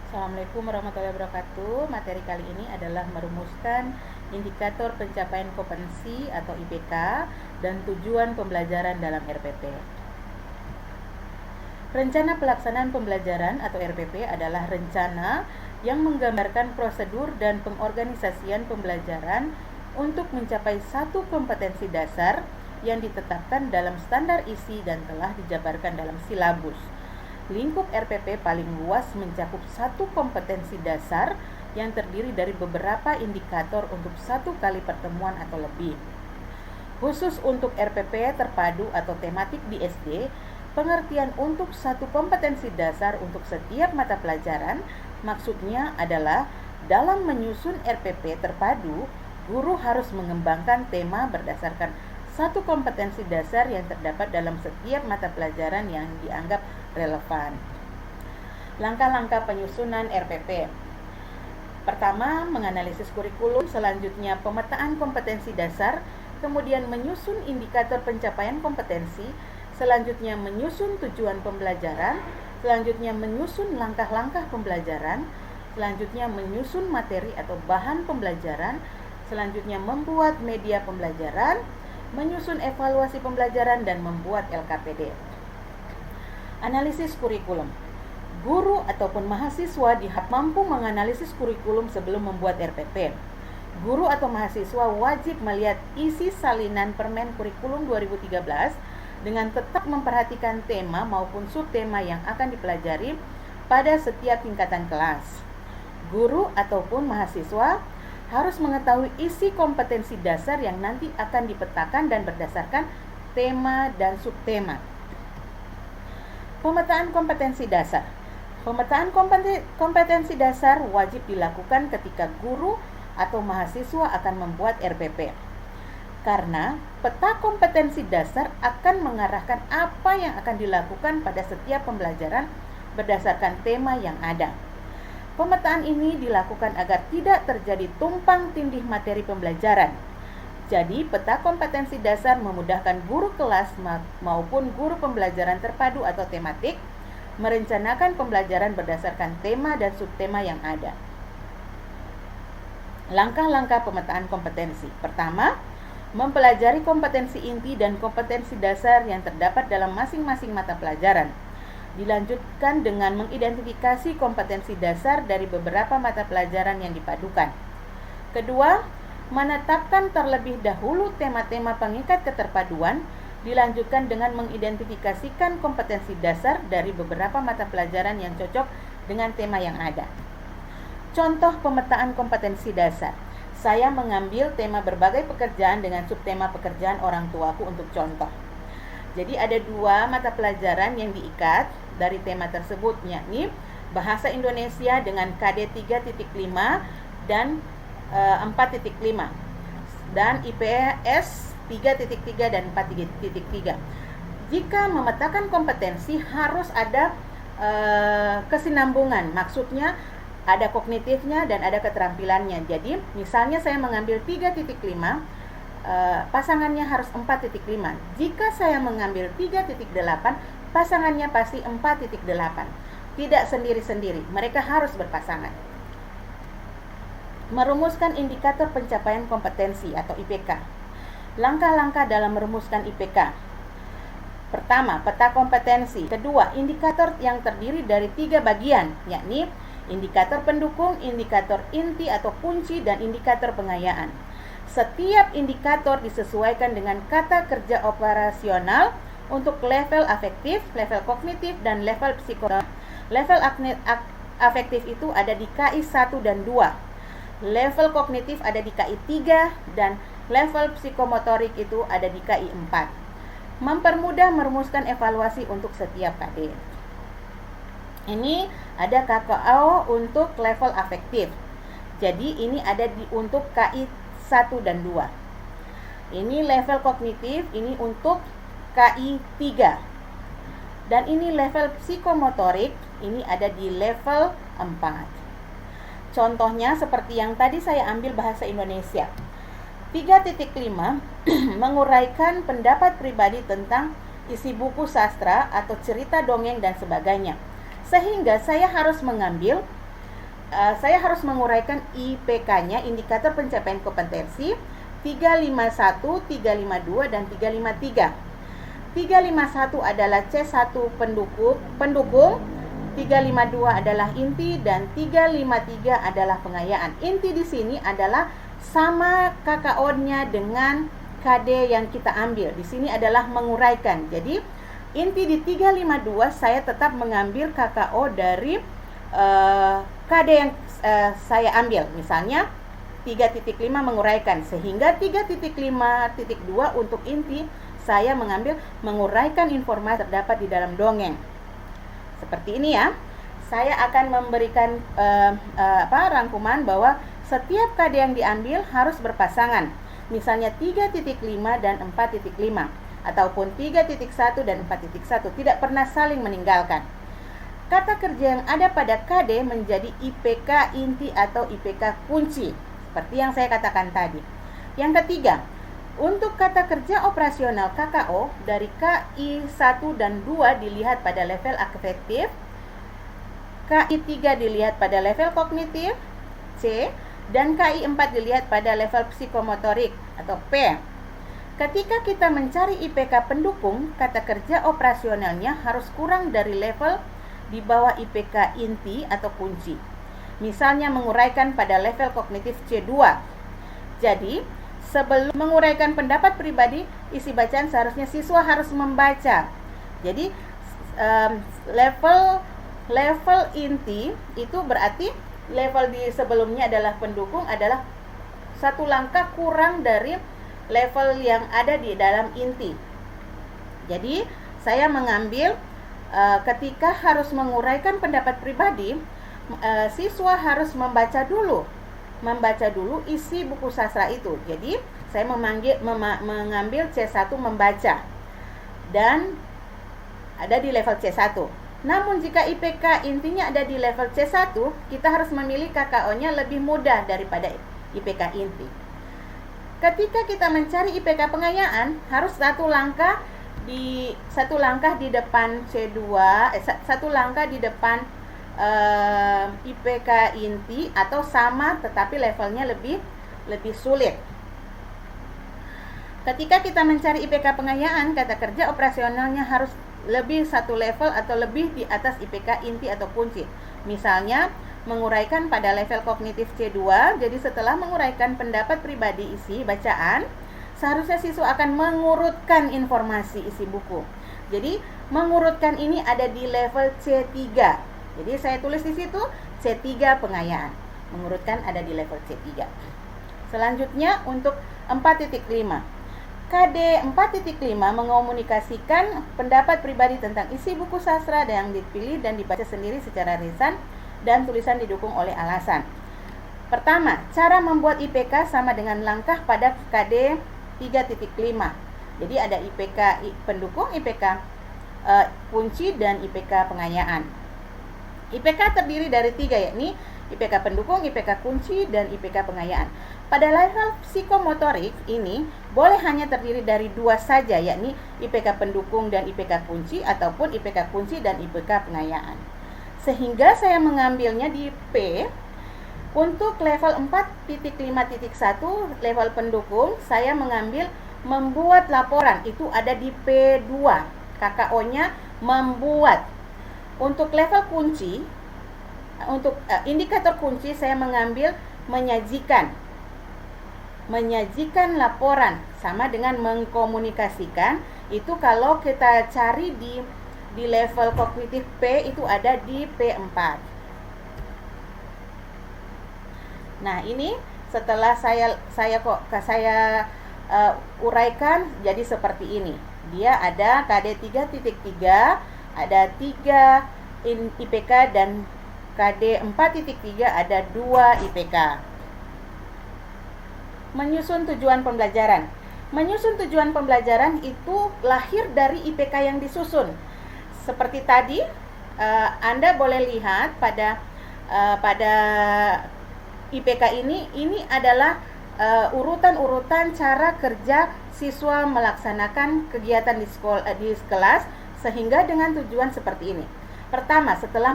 Assalamualaikum warahmatullahi wabarakatuh. Materi kali ini adalah merumuskan indikator pencapaian kompetensi atau IPK dan tujuan pembelajaran dalam RPP. Rencana pelaksanaan pembelajaran atau RPP adalah rencana yang menggambarkan prosedur dan pengorganisasian pembelajaran untuk mencapai satu kompetensi dasar yang ditetapkan dalam standar isi dan telah dijabarkan dalam silabus. Lingkup RPP paling luas mencakup satu kompetensi dasar yang terdiri dari beberapa indikator untuk satu kali pertemuan atau lebih. Khusus untuk RPP terpadu atau tematik di SD, pengertian untuk satu kompetensi dasar untuk setiap mata pelajaran maksudnya adalah dalam menyusun RPP terpadu, guru harus mengembangkan tema berdasarkan satu kompetensi dasar yang terdapat dalam setiap mata pelajaran yang dianggap relevan. Langkah-langkah penyusunan RPP. Pertama, menganalisis kurikulum, selanjutnya pemetaan kompetensi dasar, kemudian menyusun indikator pencapaian kompetensi, selanjutnya menyusun tujuan pembelajaran, selanjutnya menyusun langkah-langkah pembelajaran, selanjutnya menyusun materi atau bahan pembelajaran, selanjutnya membuat media pembelajaran, menyusun evaluasi pembelajaran, dan membuat LKPD. Analisis kurikulum. Guru ataupun mahasiswa mampu menganalisis kurikulum sebelum membuat RPP. Guru atau mahasiswa wajib melihat isi salinan Permen Kurikulum 2013 dengan tetap memperhatikan tema maupun subtema yang akan dipelajari pada setiap tingkatan kelas. Guru ataupun mahasiswa harus mengetahui isi kompetensi dasar yang nanti akan dipetakan dan berdasarkan tema dan subtema. Pemetaan kompetensi dasar. Pemetaan kompetensi dasar wajib dilakukan ketika guru atau mahasiswa akan membuat RPP. Karena peta kompetensi dasar akan mengarahkan apa yang akan dilakukan pada setiap pembelajaran berdasarkan tema yang ada. Pemetaan ini dilakukan agar tidak terjadi tumpang tindih materi pembelajaran. Jadi, peta kompetensi dasar memudahkan guru kelas maupun guru pembelajaran terpadu atau tematik merencanakan pembelajaran berdasarkan tema dan subtema yang ada. Langkah-langkah pemetaan kompetensi. Pertama, mempelajari kompetensi inti dan kompetensi dasar yang terdapat dalam masing-masing mata pelajaran. Dilanjutkan dengan mengidentifikasi kompetensi dasar dari beberapa mata pelajaran yang dipadukan. Kedua, menetapkan terlebih dahulu tema-tema pengikat keterpaduan, dilanjutkan dengan mengidentifikasikan kompetensi dasar dari beberapa mata pelajaran yang cocok dengan tema yang ada. Contoh pemetaan kompetensi dasar. Saya mengambil tema berbagai pekerjaan dengan subtema pekerjaan orang tuaku untuk contoh. Jadi ada dua mata pelajaran yang diikat dari tema tersebut, yakni Bahasa Indonesia dengan KD 3.5 dan 4.5 dan IPS 3.3 dan 4.3. Jika memetakan kompetensi harus ada kesinambungan, maksudnya ada kognitifnya dan ada keterampilannya. Jadi misalnya saya mengambil 3.5, pasangannya harus 4.5. Jika saya mengambil 3.8, pasangannya pasti 4.8. Tidak sendiri-sendiri, mereka harus berpasangan. Merumuskan indikator pencapaian kompetensi atau IPK. Langkah-langkah dalam merumuskan IPK. Pertama, peta kompetensi. Kedua, indikator yang terdiri dari 3 bagian, yakni indikator pendukung, indikator inti atau kunci, dan indikator pengayaan. Setiap indikator disesuaikan dengan kata kerja operasional untuk level afektif, level kognitif, dan level psikomotorik. Level afektif itu ada di KI 1 dan 2. Level kognitif ada di KI 3 dan level psikomotorik itu ada di KI 4. Mempermudah merumuskan evaluasi untuk setiap KD. Ini ada KKO untuk level afektif. Jadi ini ada untuk KI 1 dan 2. Ini level kognitif, ini untuk KI 3. Dan ini level psikomotorik, ini ada di level 4. Contohnya seperti yang tadi saya ambil bahasa Indonesia. 3.5 menguraikan pendapat pribadi tentang isi buku sastra atau cerita dongeng dan sebagainya. Sehingga saya harus mengambil saya harus menguraikan IPK-nya, indikator pencapaian kompetensi 351, 352, dan 353. 351 adalah C1 pendukung, 352 adalah inti, dan 353 adalah pengayaan. Inti di sini adalah sama KKO-nya dengan KD yang kita ambil. Di sini adalah menguraikan. Jadi inti di 352 saya tetap mengambil KKO dari KD yang saya ambil. Misalnya 3.5 menguraikan, sehingga 3.5.2 untuk inti saya menguraikan informasi terdapat di dalam dongeng. Seperti ini ya. Saya akan memberikan rangkuman bahwa setiap KD yang diambil harus berpasangan. Misalnya 3.5 dan 4.5, ataupun 3.1 dan 4.1, tidak pernah saling meninggalkan. Kata kerja yang ada pada KD menjadi IPK inti atau IPK kunci, seperti yang saya katakan tadi. Yang ketiga, untuk kata kerja operasional KKO dari KI 1 dan 2 dilihat pada level afektif, KI 3 dilihat pada level kognitif C, dan KI 4 dilihat pada level psikomotorik atau P. Ketika kita mencari IPK pendukung, kata kerja operasionalnya harus kurang dari level di bawah IPK inti atau kunci. Misalnya menguraikan pada level kognitif C2. Jadi, sebelum menguraikan pendapat pribadi, isi bacaan seharusnya siswa harus membaca. Jadi, level inti itu berarti level di sebelumnya adalah pendukung, adalah satu langkah kurang dari level yang ada di dalam inti. Jadi saya mengambil ketika harus menguraikan pendapat pribadi, siswa harus membaca dulu isi buku sastra itu. Jadi saya mengambil C1 membaca, dan ada di level C1. Namun jika IPK intinya ada di level C1, kita harus memilih KKO-nya lebih mudah daripada IPK inti. Ketika kita mencari IPK pengayaan, harus satu langkah di depan C2, satu langkah di depan IPK inti, atau sama tetapi levelnya lebih sulit. Ketika kita mencari IPK pengayaan, kata kerja operasionalnya harus lebih satu level atau lebih di atas IPK inti atau kunci. Misalnya menguraikan pada level kognitif C2. Jadi setelah menguraikan pendapat pribadi isi bacaan, seharusnya siswa akan mengurutkan informasi isi buku. Jadi mengurutkan ini ada di level C3. Jadi saya tulis di situ C3 pengayaan. Mengurutkan ada di level C3. Selanjutnya untuk 4.5. KD 4.5 mengomunikasikan pendapat pribadi tentang isi buku sastra yang dipilih dan dibaca sendiri secara lisan dan tulisan didukung oleh alasan. Pertama, cara membuat IPK sama dengan langkah pada KD 3.5. Jadi ada IPK pendukung, IPK kunci, dan IPK pengayaan. IPK terdiri dari 3, yakni IPK pendukung, IPK kunci, dan IPK pengayaan. Pada level psikomotorik ini boleh hanya terdiri dari 2 saja, yakni IPK pendukung dan IPK kunci, ataupun IPK kunci dan IPK pengayaan. Sehingga saya mengambilnya di P. Untuk level 4.5.1 level pendukung, saya mengambil membuat laporan, itu ada di P2. KKO-nya membuat. Untuk level kunci, untuk indikator kunci, saya mengambil menyajikan laporan, sama dengan mengkomunikasikan. Itu kalau kita cari di level kognitif P, itu ada di P4. Nah, ini setelah saya uraikan jadi seperti ini. Dia ada KD 3.3, ada 3 IPK, dan KD 4.3 ada 2 IPK. Menyusun tujuan pembelajaran. Menyusun tujuan pembelajaran itu lahir dari IPK yang disusun. Seperti tadi, Anda boleh lihat pada IPK ini adalah urutan-urutan cara kerja siswa melaksanakan kegiatan di kelas sehingga dengan tujuan seperti ini. Pertama, setelah